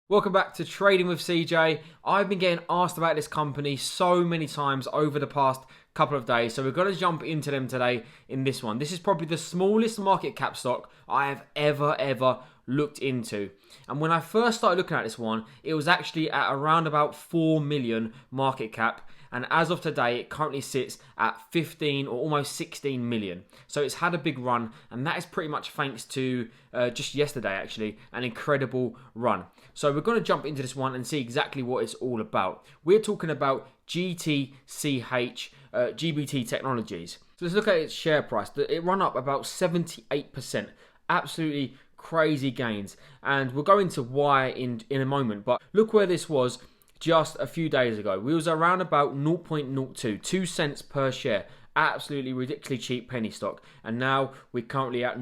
Welcome back to Trading with CJ. I've been getting asked about this company so many times over the past couple of days, so we're going to jump into them today in this one. This is probably the smallest market cap stock I have ever looked into. And when I first started looking at this one, it was actually at around about 4 million market cap. And as of today, it currently sits at 15 or almost 16 million. So it's had a big run, and that is pretty much thanks to just yesterday, actually, an incredible run. So we're going to jump into this one and see exactly what it's all about. We're talking about GTCH GBT Technologies. So let's look at its share price. It run up about 78%. Absolutely crazy gains. And we'll go into why in a moment. But look where this was just a few days ago. We was around about 0.02, 2 cents per share. Absolutely ridiculously cheap penny stock. And now we're currently at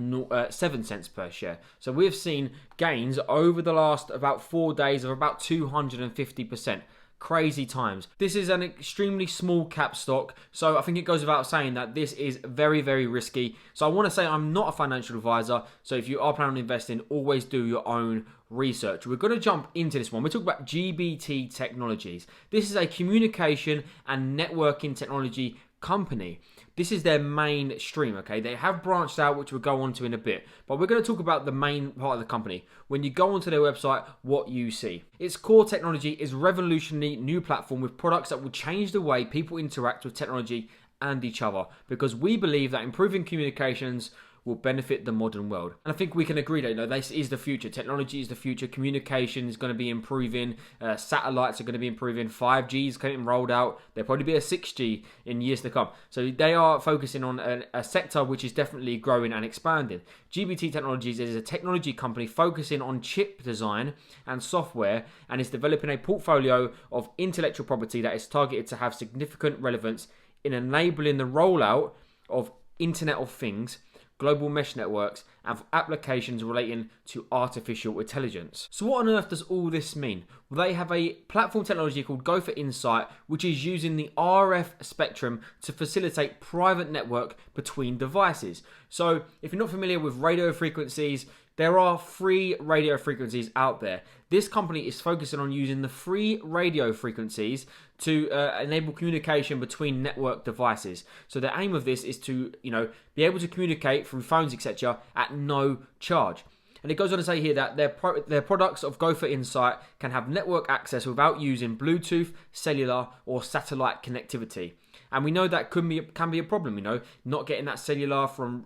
7 cents per share. So we've seen gains over the last about 4 days of about 250%. Crazy times. This is an extremely small cap stock, so I think it goes without saying that this is very risky. So I want to say I'm not a financial advisor, so if you are planning on investing, always do your own research. We're going to jump into this one. We're talking about GBT Technologies. This is a communication and networking technology company. This is their main stream, okay? They have branched out, which we'll go on to in a bit, but we're going to talk about the main part of the company. When you go onto their website, what you see. Its core technology is a revolutionary new platform with products that will change the way people interact with technology and each other, because we believe that improving communications will benefit the modern world. And I think we can agree that this is the future. Technology is the future. Communication is going to be improving. Satellites are going to be improving. 5G is getting rolled out. There'll probably be a 6G in years to come. So they are focusing on a sector which is definitely growing and expanding. GBT Technologies is a technology company focusing on chip design and software, and is developing a portfolio of intellectual property that is targeted to have significant relevance in enabling the rollout of Internet of Things, global mesh networks, and applications relating to artificial intelligence. So what on earth does all this mean? Well, they have a platform technology called Gopher Insight, which is using the RF spectrum to facilitate private network between devices. So if you're not familiar with radio frequencies, there are free radio frequencies out there. This company is focusing on using the free radio frequencies to enable communication between network devices. So the aim of this is to, be able to communicate through phones, etc., at no charge. And it goes on to say here that their products of Gopher Insight can have network access without using Bluetooth, cellular, or satellite connectivity. And we know that can be a problem, not getting that cellular from,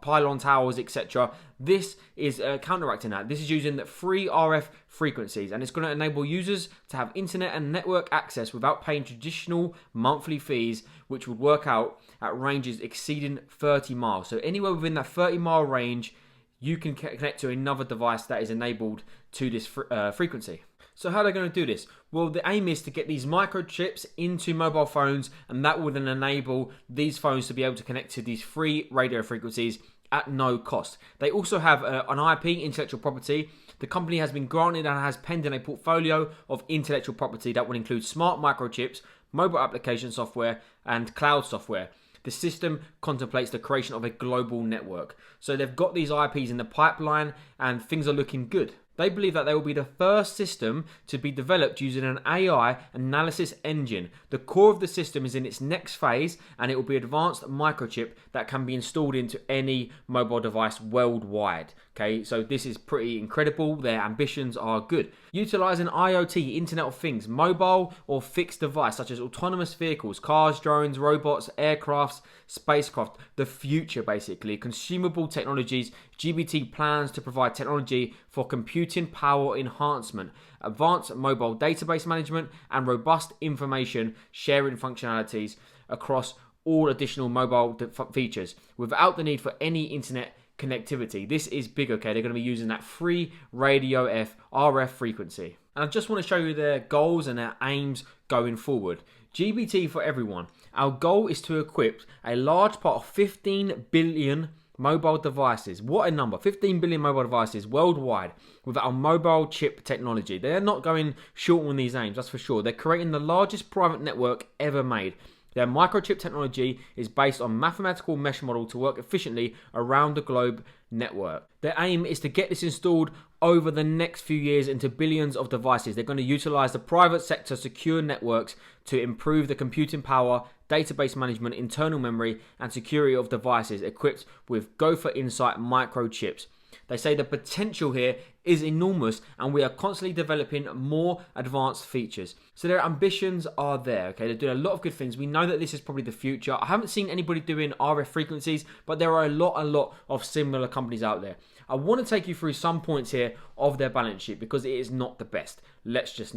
pylon towers, etc. This is counteracting that. This is using the free RF frequencies, and it's going to enable users to have internet and network access without paying traditional monthly fees, which would work out at ranges exceeding 30 miles. So anywhere within that 30-mile range, you can connect to another device that is enabled to this frequency. So how are they going to do this? Well, the aim is to get these microchips into mobile phones, and that will then enable these phones to be able to connect to these free radio frequencies at no cost. They also have an IP, intellectual property. The company has been granted and has pending a portfolio of intellectual property that will include smart microchips, mobile application software, and cloud software. The system contemplates the creation of a global network. So they've got these IPs in the pipeline, and things are looking good. They believe that they will be the first system to be developed using an AI analysis engine. The core of the system is in its next phase, and it will be an advanced microchip that can be installed into any mobile device worldwide. Okay, so this is pretty incredible. Their ambitions are good. Utilizing IoT, Internet of Things, mobile or fixed device, such as autonomous vehicles, cars, drones, robots, aircrafts, spacecraft, the future basically, consumable technologies. GBT plans to provide technology for computing power enhancement, advanced mobile database management, and robust information sharing functionalities across all additional mobile features without the need for any internet connectivity. This is big, okay? They're going to be using that free radio RF frequency. And I just want to show you their goals and their aims going forward. GBT for everyone. Our goal is to equip a large part of 15 billion mobile devices. What a number. 15 billion mobile devices worldwide with our mobile chip technology. They're not going short on these aims, that's for sure. They're creating the largest private network ever made. Their microchip technology is based on mathematical mesh model to work efficiently around the globe, network. Their aim is to get this installed over the next few years into billions of devices. They're going to utilize the private sector secure networks to improve the computing power, database management, internal memory, and security of devices equipped with Gopher Insight microchips. They say the potential here is enormous and we are constantly developing more advanced features. So their ambitions are there, okay? They're doing a lot of good things. We know that this is probably the future. I haven't seen anybody doing RF frequencies, but there are a lot of similar companies out there. I want to take you through some points here of their balance sheet because it is not the best. Let's just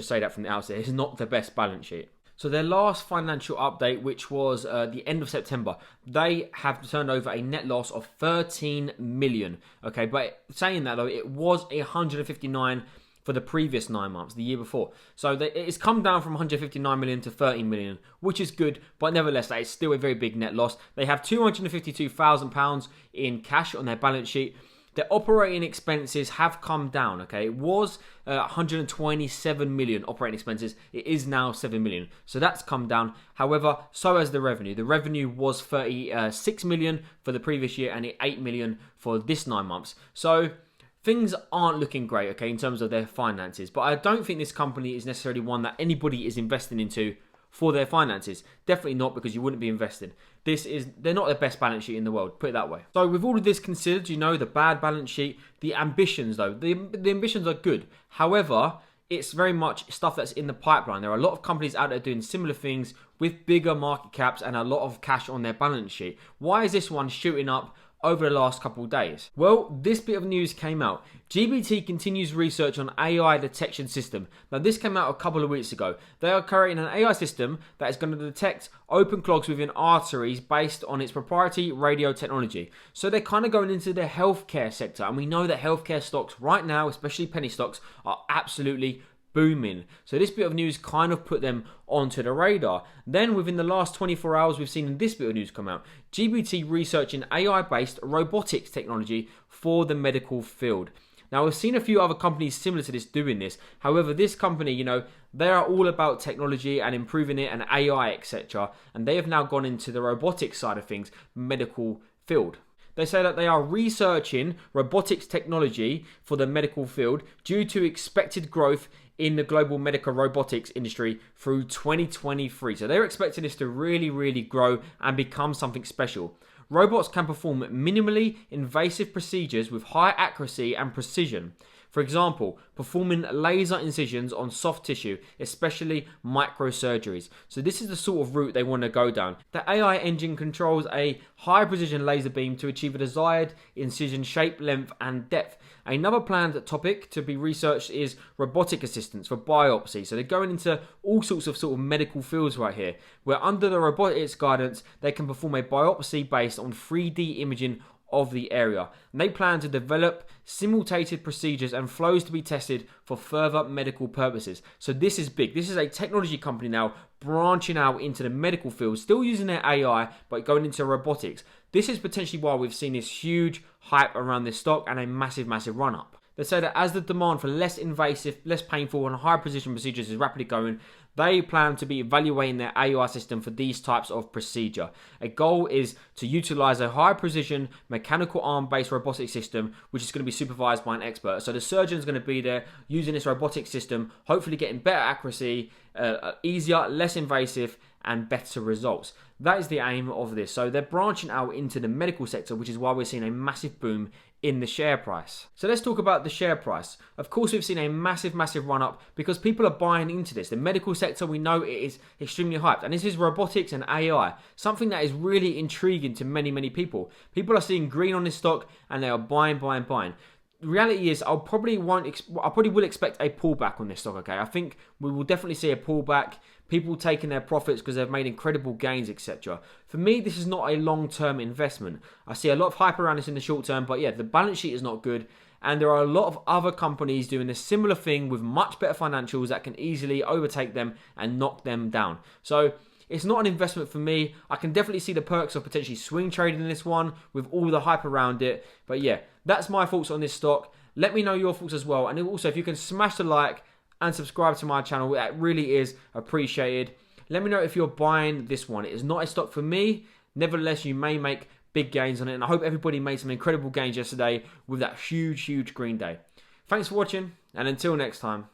say that from the outset. It's not the best balance sheet. So their last financial update, which was the end of September, they have turned over a net loss of 13 million. Okay, but saying that though, it was 159 for the previous 9 months, the year before. So it's come down from 159 million to 13 million, which is good, but nevertheless, that is still a very big net loss. They have £252,000 in cash on their balance sheet. Their operating expenses have come down, okay? It was 127 million operating expenses. It is now 7 million. So that's come down. However, so has the revenue. The revenue was 36 million for the previous year and 8 million for this 9 months. So things aren't looking great, okay, in terms of their finances. But I don't think this company is necessarily one that anybody is investing into for their finances. Definitely not, because you wouldn't be invested. They're not the best balance sheet in the world, put it that way. So with all of this considered, the bad balance sheet, the ambitions though, the ambitions are good. However, it's very much stuff that's in the pipeline. There are a lot of companies out there doing similar things with bigger market caps and a lot of cash on their balance sheet. Why is this one shooting up over the last couple of days? Well, this bit of news came out. GBT continues research on AI detection system. Now, this came out a couple of weeks ago. They are creating an AI system that is going to detect open clogs within arteries based on its proprietary radio technology. So they're kind of going into the healthcare sector. And we know that healthcare stocks right now, especially penny stocks, are absolutely booming. So this bit of news kind of put them onto the radar. Then within the last 24 hours, we've seen this bit of news come out. GBT researching AI-based robotics technology for the medical field. Now, we've seen a few other companies similar to this doing this. However, this company, they are all about technology and improving it and AI, etc. And they have now gone into the robotics side of things, medical field. They say that they are researching robotics technology for the medical field due to expected growth in the global medical robotics industry through 2023. So they're expecting this to really grow and become something special. Robots can perform minimally invasive procedures with high accuracy and precision. For example, performing laser incisions on soft tissue, especially microsurgeries. So this is the sort of route they want to go down. The AI engine controls a high precision laser beam to achieve a desired incision shape, length and depth. Another planned topic to be researched is robotic assistance for biopsy. So they're going into all sorts of sort of medical fields right here, where under the robotics guidance, they can perform a biopsy based on 3D imaging of the area. And they plan to develop simulated procedures and flows to be tested for further medical purposes. So this is big. This is a technology company now branching out into the medical field, still using their AI, but going into robotics. This is potentially why we've seen this huge hype around this stock and a massive run up. They say that as the demand for less invasive, less painful and higher precision procedures is rapidly growing, they plan to be evaluating their AI system for these types of procedure. A goal is to utilize a high precision mechanical arm-based robotic system, which is going to be supervised by an expert. So the surgeon is going to be there using this robotic system, hopefully getting better accuracy, easier, less invasive, and better results. That is the aim of this. So they're branching out into the medical sector, which is why we're seeing a massive boom in the share price. So let's talk about the share price. Of course, we've seen a massive run up because people are buying into this. The medical sector, we know it is extremely hyped, and this is robotics and AI, something that is really intriguing to many people. People are seeing green on this stock and they are buying. The reality is, I probably will expect a pullback on this stock, okay? I think we will definitely see a pullback, people taking their profits because they've made incredible gains, etc. For me, this is not a long-term investment. I see a lot of hype around this in the short term, but yeah, the balance sheet is not good, and there are a lot of other companies doing a similar thing with much better financials that can easily overtake them and knock them down. So it's not an investment for me. I can definitely see the perks of potentially swing trading in this one with all the hype around it. But yeah, that's my thoughts on this stock. Let me know your thoughts as well. And also, if you can smash the like and subscribe to my channel, that really is appreciated. Let me know if you're buying this one. It is not a stock for me. Nevertheless, you may make big gains on it. And I hope everybody made some incredible gains yesterday with that huge green day. Thanks for watching, and until next time.